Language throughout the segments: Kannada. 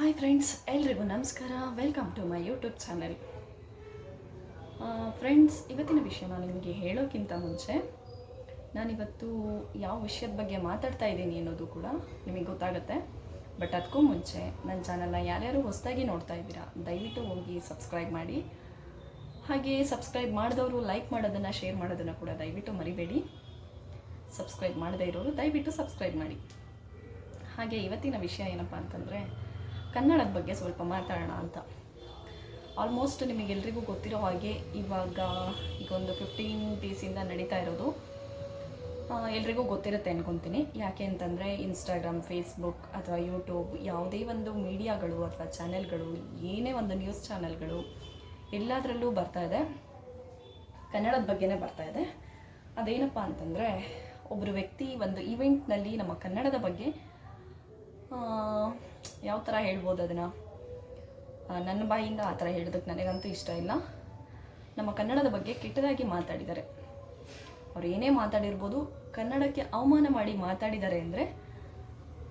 ಹಾಯ್ ಫ್ರೆಂಡ್ಸ್, ಎಲ್ರಿಗೂ ನಮಸ್ಕಾರ. Welcome to my YouTube channel. Friends, ಇವತ್ತಿನ ವಿಷಯನ ನಿಮಗೆ ಹೇಳೋಕ್ಕಿಂತ ಮುಂಚೆ ನಾನಿವತ್ತು ಯಾವ ವಿಷಯದ ಬಗ್ಗೆ ಮಾತಾಡ್ತಾ ಇದ್ದೀನಿ ಅನ್ನೋದು ಕೂಡ ನಿಮಗೆ ಗೊತ್ತಾಗುತ್ತೆ. ಬಟ್ ಅದಕ್ಕೂ ಮುಂಚೆ ನನ್ನ ಚಾನಲ್ನ ಯಾರ್ಯಾರು ಹೊಸದಾಗಿ ನೋಡ್ತಾ ಇದ್ದೀರಾ ದಯವಿಟ್ಟು ಹೋಗಿ ಸಬ್ಸ್ಕ್ರೈಬ್ ಮಾಡಿ. ಹಾಗೆ ಸಬ್ಸ್ಕ್ರೈಬ್ ಮಾಡಿದವರು ಲೈಕ್ ಮಾಡೋದನ್ನು, ಶೇರ್ ಮಾಡೋದನ್ನು ಕೂಡ ದಯವಿಟ್ಟು ಮರಿಬೇಡಿ. ಸಬ್ಸ್ಕ್ರೈಬ್ ಮಾಡದೇ ಇರೋರು ದಯವಿಟ್ಟು ಸಬ್ಸ್ಕ್ರೈಬ್ ಮಾಡಿ. ಹಾಗೆ ಇವತ್ತಿನ ವಿಷಯ ಏನಪ್ಪ ಅಂತಂದರೆ, ಕನ್ನಡದ ಬಗ್ಗೆ ಸ್ವಲ್ಪ ಮಾತಾಡೋಣ ಅಂತ. ಆಲ್ಮೋಸ್ಟ್ ನಿಮಗೆಲ್ರಿಗೂ ಗೊತ್ತಿರೋ ಹಾಗೆ ಈಗ ಒಂದು 15 ಡೇಸಿಂದ ನಡೀತಾ ಇರೋದು ಎಲ್ರಿಗೂ ಗೊತ್ತಿರುತ್ತೆ ಅನ್ಕೊತೀನಿ. ಯಾಕೆ ಅಂತಂದರೆ ಇನ್ಸ್ಟಾಗ್ರಾಮ್, ಫೇಸ್ಬುಕ್ ಅಥವಾ ಯೂಟ್ಯೂಬ್ ಯಾವುದೇ ಒಂದು ಮೀಡಿಯಾಗಳು ಅಥವಾ ಚಾನೆಲ್ಗಳು, ಏನೇ ಒಂದು ನ್ಯೂಸ್ ಚಾನೆಲ್ಗಳು ಎಲ್ಲದರಲ್ಲೂ ಬರ್ತಾ ಇದೆ, ಕನ್ನಡದ ಬಗ್ಗೆನೇ ಬರ್ತಾ ಇದೆ. ಅದೇನಪ್ಪ ಅಂತಂದರೆ, ಒಬ್ಬರು ವ್ಯಕ್ತಿ ಒಂದು ಈವೆಂಟ್ನಲ್ಲಿ ನಮ್ಮ ಕನ್ನಡದ ಬಗ್ಗೆ ಯಾವ ಥರ ಹೇಳ್ಬೋದು ಅದನ್ನು, ನನ್ನ ಬಾಯಿಂದ ಆ ಥರ ಹೇಳೋದಕ್ಕೆ ನನಗಂತೂ ಇಷ್ಟ ಇಲ್ಲ. ನಮ್ಮ ಕನ್ನಡದ ಬಗ್ಗೆ ಕೆಟ್ಟದಾಗಿ ಮಾತಾಡಿದ್ದಾರೆ. ಅವ್ರು ಏನೇ ಮಾತಾಡಿರ್ಬೋದು, ಕನ್ನಡಕ್ಕೆ ಅವಮಾನ ಮಾಡಿ ಮಾತಾಡಿದ್ದಾರೆ ಅಂದರೆ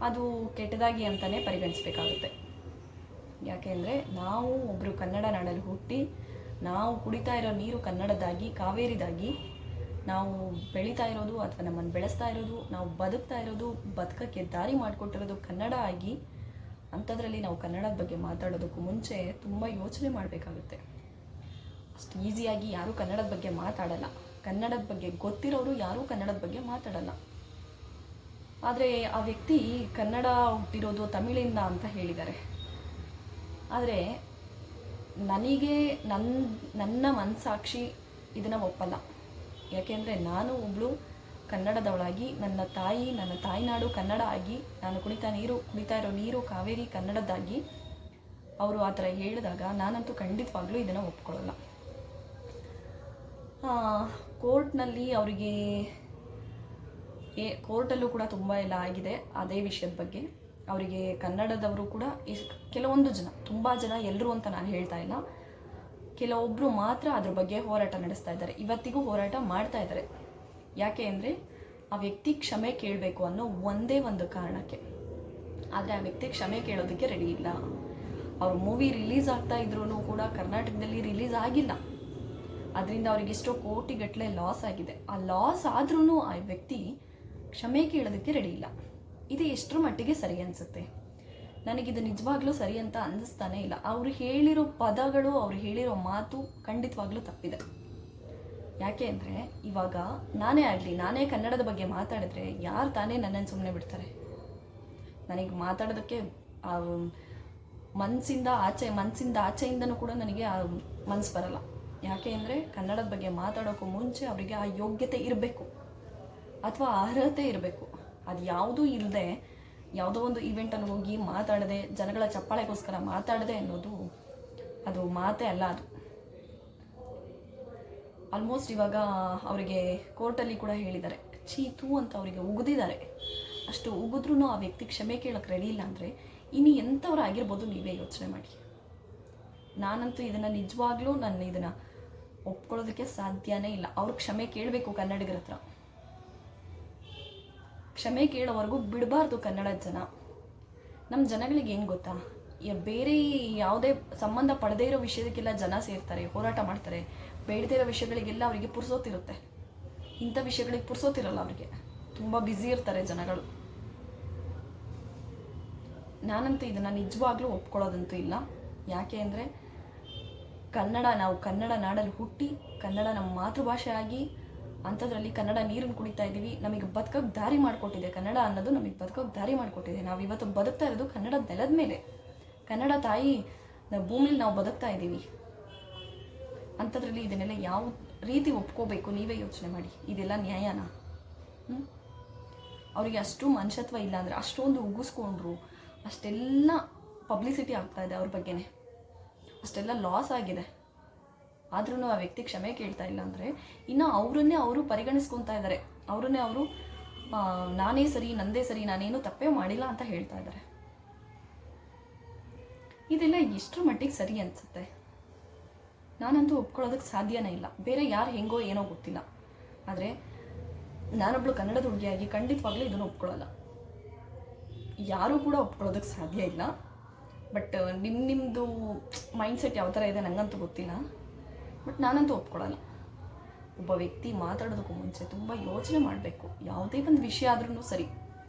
ಅದು ಕೆಟ್ಟದಾಗಿ ಅಂತಲೇ ಪರಿಗಣಿಸಬೇಕಾಗುತ್ತೆ. ಯಾಕೆ ಅಂದರೆ, ನಾವು ಒಬ್ಬರು ಕನ್ನಡ ನಾಡಲ್ಲಿ ಹುಟ್ಟಿ ನಾವು ಕುಡಿತಾ ಇರೋ ನೀರು ಕನ್ನಡದಾಗಿ, ಕಾವೇರಿದಾಗಿ ನಾವು ಬೆಳೀತಾ ಇರೋದು ಅಥವಾ ನಮ್ಮನ್ನು ಬೆಳೆಸ್ತಾ ಇರೋದು, ನಾವು ಬದುಕ್ತಾ ಇರೋದು, ಬದುಕಕ್ಕೆ ದಾರಿ ಮಾಡಿಕೊಟ್ಟಿರೋದು ಕನ್ನಡ ಆಗಿ, ಅಂಥದ್ರಲ್ಲಿ ನಾವು ಕನ್ನಡದ ಬಗ್ಗೆ ಮಾತಾಡೋದಕ್ಕೂ ಮುಂಚೆ ತುಂಬ ಯೋಚನೆ ಮಾಡಬೇಕಾಗುತ್ತೆ. ಅಷ್ಟು ಈಸಿಯಾಗಿ ಯಾರೂ ಕನ್ನಡದ ಬಗ್ಗೆ ಮಾತಾಡಲ್ಲ. ಕನ್ನಡದ ಬಗ್ಗೆ ಗೊತ್ತಿರೋರು ಯಾರೂ ಕನ್ನಡದ ಬಗ್ಗೆ ಮಾತಾಡಲ್ಲ. ಆದರೆ ಆ ವ್ಯಕ್ತಿ ಕನ್ನಡ ಹುಟ್ಟಿರೋದು ತಮಿಳಿಂದ ಅಂತ ಹೇಳಿದ್ದಾರೆ. ಆದರೆ ನನಗೆ ನನ್ನ ಮನಸ್ಸಾಕ್ಷಿ ಇದನ್ನು ಒಪ್ಪಲ್ಲ. ಯಾಕೆಂದರೆ ನಾನು ಒಬ್ಬಳು ಕನ್ನಡದವಳಾಗಿ, ನನ್ನ ತಾಯಿನಾಡು ಕನ್ನಡ ಆಗಿ, ನಾನು ಕುಡಿತಾ ಇರೋ ನೀರು ಕಾವೇರಿ ಕನ್ನಡದ್ದಾಗಿ ಅವರು ಆ ಥರ ಹೇಳಿದಾಗ ನಾನಂತೂ ಖಂಡಿತವಾಗ್ಲೂ ಇದನ್ನು ಒಪ್ಕೊಳ್ಳಲ್ಲ. ಕೋರ್ಟ್ನಲ್ಲಿ ಅವರಿಗೆ ಕೋರ್ಟಲ್ಲೂ ಕೂಡ ತುಂಬ ಎಲ್ಲ ಆಗಿದೆ ಅದೇ ವಿಷಯದ ಬಗ್ಗೆ. ಅವರಿಗೆ ಕನ್ನಡದವರು ಕೂಡ ಕೆಲವೊಂದು ಜನ, ತುಂಬ ಜನ, ಎಲ್ಲರೂ ಅಂತ ನಾನು ಹೇಳ್ತಾ ಇಲ್ಲ, ಕೆಲವೊಬ್ಬರು ಮಾತ್ರ ಅದ್ರ ಬಗ್ಗೆ ಹೋರಾಟ ನಡೆಸ್ತಾ ಇದ್ದಾರೆ. ಇವತ್ತಿಗೂ ಹೋರಾಟ ಮಾಡ್ತಾ ಇದ್ದಾರೆ. ಯಾಕೆ ಅಂದರೆ, ಆ ವ್ಯಕ್ತಿ ಕ್ಷಮೆ ಕೇಳಬೇಕು ಅನ್ನೋ ಒಂದೇ ಒಂದು ಕಾರಣಕ್ಕೆ. ಆದರೆ ಆ ವ್ಯಕ್ತಿ ಕ್ಷಮೆ ಕೇಳೋದಕ್ಕೆ ರೆಡಿ ಇಲ್ಲ. ಅವ್ರ ಮೂವಿ ರಿಲೀಸ್ ಆಗ್ತಾ ಇದ್ರೂ ಕೂಡ ಕರ್ನಾಟಕದಲ್ಲಿ ರಿಲೀಸ್ ಆಗಿಲ್ಲ. ಅದರಿಂದ ಅವ್ರಿಗೆ ಎಷ್ಟೋ ಕೋಟಿಗಟ್ಟಲೆ ಲಾಸ್ ಆಗಿದೆ. ಆ ಲಾಸ್ ಆದ್ರೂ ಆ ವ್ಯಕ್ತಿ ಕ್ಷಮೆ ಕೇಳೋದಕ್ಕೆ ರೆಡಿ ಇಲ್ಲ. ಇದು ಎಷ್ಟರ ಮಟ್ಟಿಗೆ ಸರಿ ಅನಿಸುತ್ತೆ? ನನಗಿದು ನಿಜವಾಗ್ಲೂ ಸರಿ ಅಂತ ಅನ್ನಿಸ್ತಾನೆ ಇಲ್ಲ. ಅವರು ಹೇಳಿರೋ ಪದಗಳು, ಅವ್ರು ಹೇಳಿರೋ ಮಾತು ಖಂಡಿತವಾಗ್ಲೂ ತಪ್ಪಿದೆ. ಯಾಕೆ ಅಂದರೆ, ಇವಾಗ ನಾನೇ ಕನ್ನಡದ ಬಗ್ಗೆ ಮಾತಾಡಿದ್ರೆ ಯಾರು ತಾನೇ ನನ್ನನ್ನು ಸುಮ್ಮನೆ ಬಿಡ್ತಾರೆ? ನನಗೆ ಮಾತಾಡೋದಕ್ಕೆ ಮನಸ್ಸಿಂದ ಆಚೆಯಿಂದನೂ ಕೂಡ ನನಗೆ ಮನಸ್ಸು ಬರಲ್ಲ. ಯಾಕೆ ಅಂದರೆ, ಕನ್ನಡದ ಬಗ್ಗೆ ಮಾತಾಡೋಕ್ಕೂ ಮುಂಚೆ ಅವರಿಗೆ ಆ ಯೋಗ್ಯತೆ ಇರಬೇಕು ಅಥವಾ ಅರ್ಹತೆ ಇರಬೇಕು. ಅದು ಯಾವುದೂ ಇಲ್ಲದೆ ಯಾವುದೋ ಒಂದು ಈವೆಂಟಲ್ಲಿ ಹೋಗಿ ಮಾತಾಡದೆ, ಜನಗಳ ಚಪ್ಪಾಳೆಗೋಸ್ಕರ ಮಾತಾಡದೆ ಅನ್ನೋದು ಅದು ಮಾತೇ ಅಲ್ಲ. ಅದು ಆಲ್ಮೋಸ್ಟ್ ಇವಾಗ ಅವರಿಗೆ ಕೋರ್ಟಲ್ಲಿ ಕೂಡ ಹೇಳಿದ್ದಾರೆ, ಚೀತು ಅಂತ ಅವರಿಗೆ ಉಗಿದಿದ್ದಾರೆ. ಅಷ್ಟು ಉಗಿದ್ರೂ ಆ ವ್ಯಕ್ತಿ ಕ್ಷಮೆ ಕೇಳೋಕ್ಕೆ ರೆಡಿ ಇಲ್ಲ ಅಂದರೆ ಇನ್ನು ಎಂಥವ್ರು ಆಗಿರ್ಬೋದು, ನೀವೇ ಯೋಚನೆ ಮಾಡಿ. ನಾನಂತೂ ಇದನ್ನು ನಿಜವಾಗ್ಲೂ ಇದನ್ನು ಒಪ್ಕೊಳ್ಳೋದಕ್ಕೆ ಸಾಧ್ಯನೇ ಇಲ್ಲ. ಅವ್ರು ಕ್ಷಮೆ ಕೇಳಬೇಕು ಕನ್ನಡಿಗರ ಹತ್ರ. ಕ್ಷಮೆ ಕೇಳೋವರೆಗೂ ಬಿಡಬಾರ್ದು ಕನ್ನಡ ಜನ. ನಮ್ಮ ಜನಗಳಿಗೆ ಏನು ಗೊತ್ತಾ, ಬೇರೆ ಯಾವುದೇ ಸಂಬಂಧ ಪಡೆದೇ ಇರೋ ವಿಷಯಕ್ಕೆಲ್ಲ ಜನ ಸೇರ್ತಾರೆ, ಹೋರಾಟ ಮಾಡ್ತಾರೆ. ಬೇಡದೇ ಇರೋ ವಿಷಯಗಳಿಗೆಲ್ಲ ಅವರಿಗೆ ಪುರ್ಸೋತಿರುತ್ತೆ. ಇಂಥ ವಿಷಯಗಳಿಗೆ ಪುರ್ಸೋತಿರಲ್ಲ ಅವರಿಗೆ. ತುಂಬ ಬ್ಯುಸಿ ಇರ್ತಾರೆ ಜನಗಳು. ನಾನಂತೂ ಇದನ್ನು ನಿಜವಾಗ್ಲೂ ಒಪ್ಕೊಳ್ಳೋದಂತೂ ಇಲ್ಲ. ಯಾಕೆ ಅಂದರೆ, ನಾವು ಕನ್ನಡ ನಾಡಲ್ಲಿ ಹುಟ್ಟಿ, ಕನ್ನಡ ನಮ್ಮ ಮಾತೃಭಾಷೆ ಆಗಿ, ಅಂಥದ್ರಲ್ಲಿ ಕನ್ನಡ ನೀರನ್ನು ಕುಡಿತಾ ಇದ್ದೀವಿ. ನಮಗೆ ಬದುಕೋಕ್ಕೆ ದಾರಿ ಮಾಡಿಕೊಟ್ಟಿದೆ ಕನ್ನಡ ಅನ್ನೋದು. ನಮಗೆ ಬದುಕೋಕ್ಕೆ ದಾರಿ ಮಾಡಿಕೊಟ್ಟಿದೆ. ನಾವು ಇವತ್ತು ಬದುಕ್ತಾ ಇರೋದು ಕನ್ನಡದ ನೆಲದ ಮೇಲೆ, ಕನ್ನಡ ತಾಯಿ ಭೂಮಿಲಿ ನಾವು ಬದುಕ್ತಾ ಇದ್ದೀವಿ. ಅಂಥದ್ರಲ್ಲಿ ಇದನ್ನೆಲ್ಲ ಯಾವ ರೀತಿ ಒಪ್ಕೋಬೇಕು ನೀವೇ ಯೋಚನೆ ಮಾಡಿ. ಇದೆಲ್ಲ ನ್ಯಾಯನಾ? ಅವರಿಗೆ ಅಷ್ಟು ಮನುಷ್ಯತ್ವ ಇಲ್ಲ ಅಂದರೆ ಅಷ್ಟೊಂದು ಉಗಿಸ್ಕೊಂಡ್ರು, ಅಷ್ಟೆಲ್ಲ ಪಬ್ಲಿಸಿಟಿ ಆಗ್ತಾ ಇದೆ ಅವ್ರ ಬಗ್ಗೆನೇ, ಅಷ್ಟೆಲ್ಲ ಲಾಸ್ ಆಗಿದೆ. ಆದ್ರೂ ಆ ವ್ಯಕ್ತಿ ಕ್ಷಮೆ ಕೇಳ್ತಾ ಇಲ್ಲ ಅಂದರೆ ಇನ್ನು ಅವರನ್ನೇ ಅವರು ಪರಿಗಣಿಸ್ಕೊತಾ ಇದ್ದಾರೆ. ಅವರನ್ನೇ ಅವರು ನಾನೇ ಸರಿ, ನಂದೇ ಸರಿ, ನಾನೇನು ತಪ್ಪೇ ಮಾಡಿಲ್ಲ ಅಂತ ಹೇಳ್ತಾ ಇದ್ದಾರೆ. ಇದೆಲ್ಲ ಎಷ್ಟರ ಮಟ್ಟಿಗೆ ಸರಿ ಅನಿಸುತ್ತೆ? ನಾನಂತೂ ಒಪ್ಕೊಳ್ಳೋದಕ್ಕೆ ಸಾಧ್ಯನೇ ಇಲ್ಲ. ಬೇರೆ ಯಾರು ಹೆಂಗೋ ಏನೋ ಗೊತ್ತಿಲ್ಲ, ಆದರೆ ನಾನೊಬ್ಳು ಕನ್ನಡದ ಹುಡುಗಿಯಾಗಿ ಖಂಡಿತವಾಗ್ಲೂ ಇದನ್ನು ಒಪ್ಕೊಳ್ಳಲ್ಲ. ಯಾರೂ ಕೂಡ ಒಪ್ಕೊಳ್ಳೋದಕ್ಕೆ ಸಾಧ್ಯ ಇಲ್ಲ. ಬಟ್ ನಿಮ್ಮದು ಮೈಂಡ್ಸೆಟ್ ಯಾವ ಥರ ಇದೆ ನನಗಂತೂ ಗೊತ್ತಿಲ್ಲ. ಬಟ್ ನಾನಂತೂ ಒಪ್ಕೊಳ್ಳಲ್ಲ. ಒಬ್ಬ ವ್ಯಕ್ತಿ ಮಾತಾಡೋದಕ್ಕೂ ಮುಂಚೆ ತುಂಬ ಯೋಚನೆ ಮಾಡಬೇಕು. ಯಾವುದೇ ಒಂದು ವಿಷಯ ಆದ್ರೂ ಸರಿ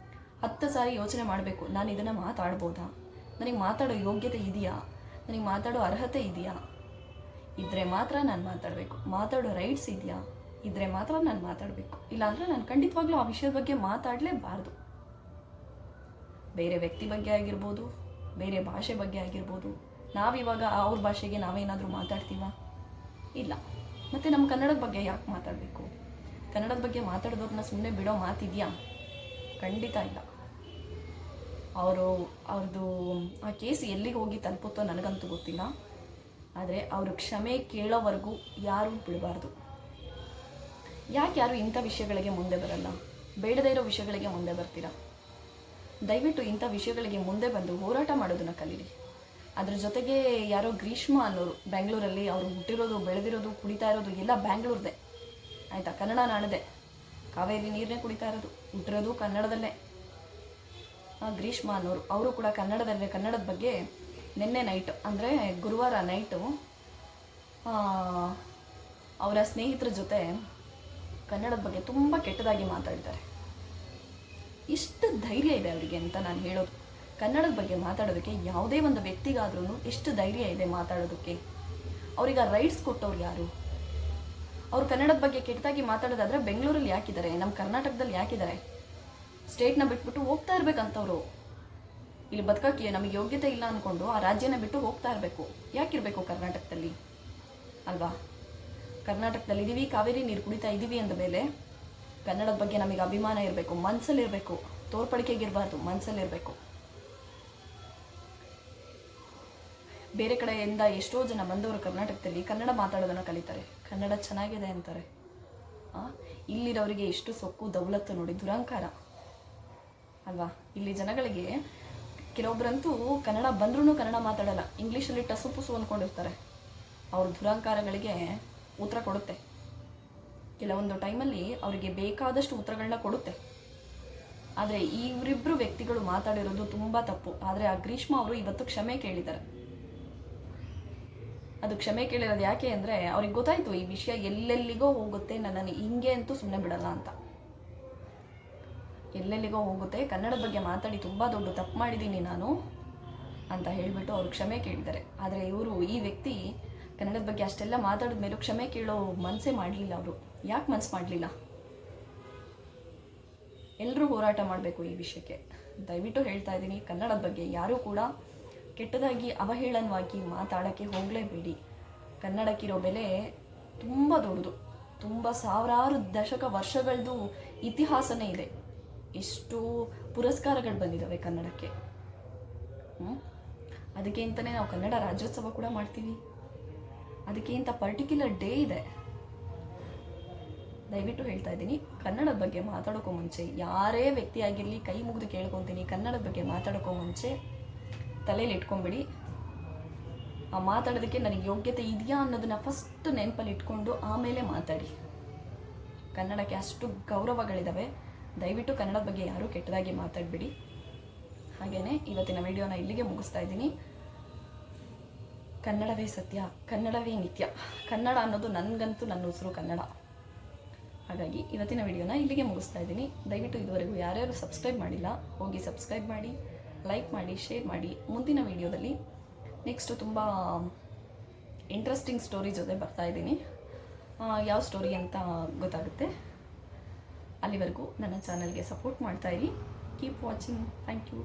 10 ಸಾರಿ ಯೋಚನೆ ಮಾಡಬೇಕು. ನಾನು ಇದನ್ನು ಮಾತಾಡ್ಬೋದಾ, ನನಗೆ ಮಾತಾಡೋ ಯೋಗ್ಯತೆ ಇದೆಯಾ, ನನಗೆ ಮಾತಾಡೋ ಅರ್ಹತೆ ಇದೆಯಾ, ಇದ್ದರೆ ಮಾತ್ರ ನಾನು ಮಾತಾಡಬೇಕು. ಮಾತಾಡೋ ರೈಟ್ಸ್ ಇದೆಯಾ, ಇದ್ದರೆ ಮಾತ್ರ ನಾನು ಮಾತಾಡಬೇಕು. ಇಲ್ಲಾಂದರೆ ನಾನು ಖಂಡಿತವಾಗ್ಲೂ ಆ ವಿಷಯದ ಬಗ್ಗೆ ಮಾತಾಡಲೇಬಾರ್ದು. ಬೇರೆ ವ್ಯಕ್ತಿ ಬಗ್ಗೆ ಆಗಿರ್ಬೋದು, ಬೇರೆ ಭಾಷೆ ಬಗ್ಗೆ ಆಗಿರ್ಬೋದು. ನಾವಿವಾಗ ಅವ್ರ ಭಾಷೆಗೆ ನಾವೇನಾದರೂ ಮಾತಾಡ್ತೀವ? ಇಲ್ಲ. ಮತ್ತು ನಮ್ಮ ಕನ್ನಡದ ಬಗ್ಗೆ ಯಾಕೆ ಮಾತಾಡಬೇಕು? ಕನ್ನಡದ ಬಗ್ಗೆ ಮಾತಾಡೋದವ್ರನ್ನ ಸುಮ್ಮನೆ ಬಿಡೋ ಮಾತಿದೆಯಾ? ಖಂಡಿತ ಇಲ್ಲ. ಅವ್ರದ್ದು ಆ ಕೇಸ್ ಎಲ್ಲಿಗೆ ಹೋಗಿ ತಲುಪುತ್ತೋ ನನಗಂತೂ ಗೊತ್ತಿಲ್ಲ. ಆದರೆ ಅವರು ಕ್ಷಮೆ ಕೇಳೋವರೆಗೂ ಯಾರೂ ಬಿಡಬಾರ್ದು. ಯಾಕೆ ಯಾರು ಇಂಥ ವಿಷಯಗಳಿಗೆ ಮುಂದೆ ಬರಲ್ಲ? ಬೇಡದೇ ಇರೋ ವಿಷಯಗಳಿಗೆ ಮುಂದೆ ಬರ್ತೀರಾ? ದಯವಿಟ್ಟು ಇಂಥ ವಿಷಯಗಳಿಗೆ ಮುಂದೆ ಬಂದು ಹೋರಾಟ ಮಾಡೋದನ್ನು ಕಲೀರಿ. ಅದ್ರ ಜೊತೆಗೆ ಯಾರೋ ಗ್ರೀಷ್ಮ ಅನ್ನೋರು ಬೆಂಗಳೂರಲ್ಲಿ, ಅವರು ಹುಟ್ಟಿರೋದು, ಬೆಳೆದಿರೋದು, ಕುಡಿತಾ ಇರೋದು ಎಲ್ಲ ಬ್ಯಾಂಗ್ಳೂರ್ದೆ, ಆಯಿತಾ? ಕನ್ನಡ ನಾಡದೆ, ಕಾವೇರಿ ನೀರನ್ನೇ ಕುಡಿತಾ ಇರೋದು, ಹುಟ್ಟಿರೋದು ಕನ್ನಡದಲ್ಲೇ. ಗ್ರೀಷ್ಮ ಅನ್ನೋರು, ಅವರು ಕೂಡ ಕನ್ನಡದಲ್ಲೇ. ಕನ್ನಡದ ಬಗ್ಗೆ ನಿನ್ನೆ ನೈಟ್ ಅಂದರೆ ಗುರುವಾರ ನೈಟು ಅವರ ಸ್ನೇಹಿತರ ಜೊತೆ ಕನ್ನಡದ ಬಗ್ಗೆ ತುಂಬ ಕೆಟ್ಟದಾಗಿ ಮಾತಾಡಿದ್ದಾರೆ. ಎಷ್ಟು ಧೈರ್ಯ ಇದೆ ಅವರಿಗೆ ಅಂತ ನಾನು ಹೇಳೋದು. ಕನ್ನಡದ ಬಗ್ಗೆ ಮಾತಾಡೋದಕ್ಕೆ ಯಾವುದೇ ಒಂದು ವ್ಯಕ್ತಿಗಾದ್ರೂ ಎಷ್ಟು ಧೈರ್ಯ ಇದೆ ಮಾತಾಡೋದಕ್ಕೆ? ಅವ್ರಿಗೆ ರೈಟ್ಸ್ ಕೊಟ್ಟವ್ರು ಯಾರು? ಅವ್ರು ಕನ್ನಡದ ಬಗ್ಗೆ ಕೆಟ್ಟದಾಗಿ ಮಾತಾಡೋದಾದರೆ ಬೆಂಗಳೂರಲ್ಲಿ ಯಾಕಿದ್ದಾರೆ, ನಮ್ಮ ಕರ್ನಾಟಕದಲ್ಲಿ ಯಾಕಿದ್ದಾರೆ? ಸ್ಟೇಟ್ನ ಬಿಟ್ಬಿಟ್ಟು ಹೋಗ್ತಾ ಇರ್ಬೇಕಂತವ್ರು. ಇಲ್ಲಿ ಬದುಕಕ್ಕೆ ನಮಗೆ ಯೋಗ್ಯತೆ ಇಲ್ಲ ಅಂದ್ಕೊಂಡು ಆ ರಾಜ್ಯನ ಬಿಟ್ಟು ಹೋಗ್ತಾ ಇರಬೇಕು. ಯಾಕಿರಬೇಕು ಕರ್ನಾಟಕದಲ್ಲಿ? ಅಲ್ವಾ? ಕರ್ನಾಟಕದಲ್ಲಿ ಇದ್ದೀವಿ, ಕಾವೇರಿ ನೀರು ಕುಡಿತಾ ಇದ್ದೀವಿ ಅಂದ ಮೇಲೆ ಕನ್ನಡದ ಬಗ್ಗೆ ನಮಗೆ ಅಭಿಮಾನ ಇರಬೇಕು, ಮನಸ್ಸಲ್ಲಿರಬೇಕು. ತೋರ್ಪಡಿಕೆಗಿರಬಾರ್ದು, ಮನಸ್ಸಲ್ಲಿರಬೇಕು. ಬೇರೆ ಕಡೆಯಿಂದ ಎಷ್ಟೋ ಜನ ಬಂದವರು ಕರ್ನಾಟಕದಲ್ಲಿ ಕನ್ನಡ ಮಾತಾಡೋದನ್ನು ಕಲಿತಾರೆ, ಕನ್ನಡ ಚೆನ್ನಾಗಿದೆ ಅಂತಾರೆ. ಇಲ್ಲಿರೋರಿಗೆ ಎಷ್ಟು ಸೊಕ್ಕು ದೌಲತ್ತು ನೋಡಿ, ದುರಂಕಾರ ಅಲ್ವಾ? ಇಲ್ಲಿ ಜನಗಳಿಗೆ ಕೆಲವೊಬ್ಬರಂತೂ ಕನ್ನಡ ಬಂದ್ರೂ ಕನ್ನಡ ಮಾತಾಡಲ್ಲ, ಇಂಗ್ಲೀಷಲ್ಲಿ ಟಸು ಪುಸು ಅಂದ್ಕೊಂಡಿರ್ತಾರೆ. ಅವ್ರ ದುರಂಕಾರಗಳಿಗೆ ಉತ್ತರ ಕೊಡುತ್ತೆ. ಕೆಲವೊಂದು ಟೈಮಲ್ಲಿ ಅವರಿಗೆ ಬೇಕಾದಷ್ಟು ಉತ್ತರಗಳನ್ನ ಕೊಡುತ್ತೆ. ಆದರೆ ಇವರಿಬ್ಬರು ವ್ಯಕ್ತಿಗಳು ಮಾತಾಡಿರೋದು ತುಂಬ ತಪ್ಪು. ಆದರೆ ಆ ಗ್ರೀಷ್ಮ ಅವರು ಇವತ್ತು ಕ್ಷಮೆ ಕೇಳಿದ್ದಾರೆ. ಅದು ಕ್ಷಮೆ ಕೇಳಿರೋದು ಯಾಕೆ ಅಂದರೆ ಅವ್ರಿಗೆ ಗೊತ್ತಾಯಿತು ಈ ವಿಷಯ ಎಲ್ಲೆಲ್ಲಿಗೋ ಹೋಗುತ್ತೆ, ನನ್ನನ್ನು ಹಿಂಗೆ ಅಂತೂ ಸುಮ್ಮನೆ ಬಿಡಲ್ಲ ಅಂತ. ಎಲ್ಲೆಲ್ಲಿಗೋ ಹೋಗುತ್ತೆ, ಕನ್ನಡದ ಬಗ್ಗೆ ಮಾತಾಡಿ ತುಂಬ ದೊಡ್ಡ ತಪ್ಪು ಮಾಡಿದ್ದೀನಿ ನಾನು ಅಂತ ಹೇಳಿಬಿಟ್ಟು ಅವರು ಕ್ಷಮೆ ಕೇಳಿದ್ದಾರೆ. ಆದರೆ ಈ ವ್ಯಕ್ತಿ ಕನ್ನಡದ ಬಗ್ಗೆ ಅಷ್ಟೆಲ್ಲ ಮಾತಾಡಿದ ಮೇಲೂ ಕ್ಷಮೆ ಕೇಳೋ ಮನಸ್ಸೇ ಮಾಡಲಿಲ್ಲ. ಅವರು ಯಾಕೆ ಮನಸ್ಸು ಮಾಡಲಿಲ್ಲ? ಎಲ್ಲರೂ ಹೋರಾಟ ಮಾಡಬೇಕು ಈ ವಿಷಯಕ್ಕೆ. ದಯವಿಟ್ಟು ಹೇಳ್ತಾ ಇದ್ದೀನಿ, ಕನ್ನಡದ ಬಗ್ಗೆ ಯಾರೂ ಕೂಡ ಕೆಟ್ಟದಾಗಿ ಅವಹೇಳನವಾಗಿ ಮಾತಾಡೋಕ್ಕೆ ಹೋಗಲೇಬೇಡಿ. ಕನ್ನಡಕ್ಕಿರೋ ಬೆಲೆ ತುಂಬ ದೊಡ್ಡದು, ತುಂಬ ಸಾವಿರಾರು ದಶಕ ವರ್ಷಗಳದ್ದು ಇತಿಹಾಸನೇ ಇದೆ. ಎಷ್ಟು ಪುರಸ್ಕಾರಗಳು ಬಂದಿದ್ದಾವೆ ಕನ್ನಡಕ್ಕೆ. ಅದಕ್ಕೆ ಅಂತಲೇ ನಾವು ಕನ್ನಡ ರಾಜ್ಯೋತ್ಸವ ಕೂಡ ಮಾಡ್ತೀವಿ. ಅದಕ್ಕೆ ಇಂಥ ಪರ್ಟಿಕ್ಯುಲರ್ ಡೇ ಇದೆ. ದಯವಿಟ್ಟು ಹೇಳ್ತಾ ಇದ್ದೀನಿ, ಕನ್ನಡದ ಬಗ್ಗೆ ಮಾತಾಡೋಕ್ಕೂ ಮುಂಚೆ ಯಾರೇ ವ್ಯಕ್ತಿ ಆಗಿರಲಿ ಕೈ ಮುಗಿದು ಕೇಳ್ಕೊತೀನಿ, ಕನ್ನಡದ ಬಗ್ಗೆ ಮಾತಾಡೋಕ್ಕೂ ಮುಂಚೆ ತಲೆಯಲ್ಲಿ ಇಟ್ಕೊಂಬಿಡಿ. ಆ ಮಾತಾಡೋದಕ್ಕೆ ನನಗೆ ಯೋಗ್ಯತೆ ಇದೆಯಾ ಅನ್ನೋದನ್ನ ಫಸ್ಟ್ ನೆನಪಲ್ಲಿ ಇಟ್ಕೊಂಡು ಆಮೇಲೆ ಮಾತಾಡಿ. ಕನ್ನಡಕ್ಕೆ ಅಷ್ಟು ಗೌರವಗಳಿದ್ದಾವೆ. ದಯವಿಟ್ಟು ಕನ್ನಡದ ಬಗ್ಗೆ ಯಾರೂ ಕೆಟ್ಟದಾಗಿ ಮಾತಾಡಬೇಡಿ. ಹಾಗೆಯೇ ಇವತ್ತಿನ ವಿಡಿಯೋನ ಇಲ್ಲಿಗೆ ಮುಗಿಸ್ತಾ ಇದ್ದೀನಿ. ಕನ್ನಡವೇ ಸತ್ಯ, ಕನ್ನಡವೇ ನಿತ್ಯ. ಕನ್ನಡ ಅನ್ನೋದು ನನಗಂತೂ ನನ್ನ ಉಸಿರು ಕನ್ನಡ. ಹಾಗಾಗಿ ಇವತ್ತಿನ ವಿಡಿಯೋನ ಇಲ್ಲಿಗೆ ಮುಗಿಸ್ತಾ ಇದ್ದೀನಿ. ದಯವಿಟ್ಟು ಇದುವರೆಗೂ ಯಾರ್ಯಾರು ಸಬ್ಸ್ಕ್ರೈಬ್ ಮಾಡಿಲ್ಲ ಹೋಗಿ ಸಬ್ಸ್ಕ್ರೈಬ್ ಮಾಡಿ, ಲೈಕ್ ಮಾಡಿ, ಶೇರ್ ಮಾಡಿ. ಮುಂದಿನ ವಿಡಿಯೋದಲ್ಲಿ ನೆಕ್ಸ್ಟು ತುಂಬ ಇಂಟ್ರೆಸ್ಟಿಂಗ್ ಸ್ಟೋರಿ ಜೊತೆ ಬರ್ತಾ ಇದ್ದೀನಿ. ಯಾವ ಸ್ಟೋರಿ ಅಂತ ಗೊತ್ತಾಗುತ್ತೆ. ಅಲ್ಲಿವರೆಗೂ ನನ್ನ ಚಾನಲ್ಗೆ ಸಪೋರ್ಟ್ ಮಾಡ್ತಾಯಿರಿ. Keep watching. Thank you.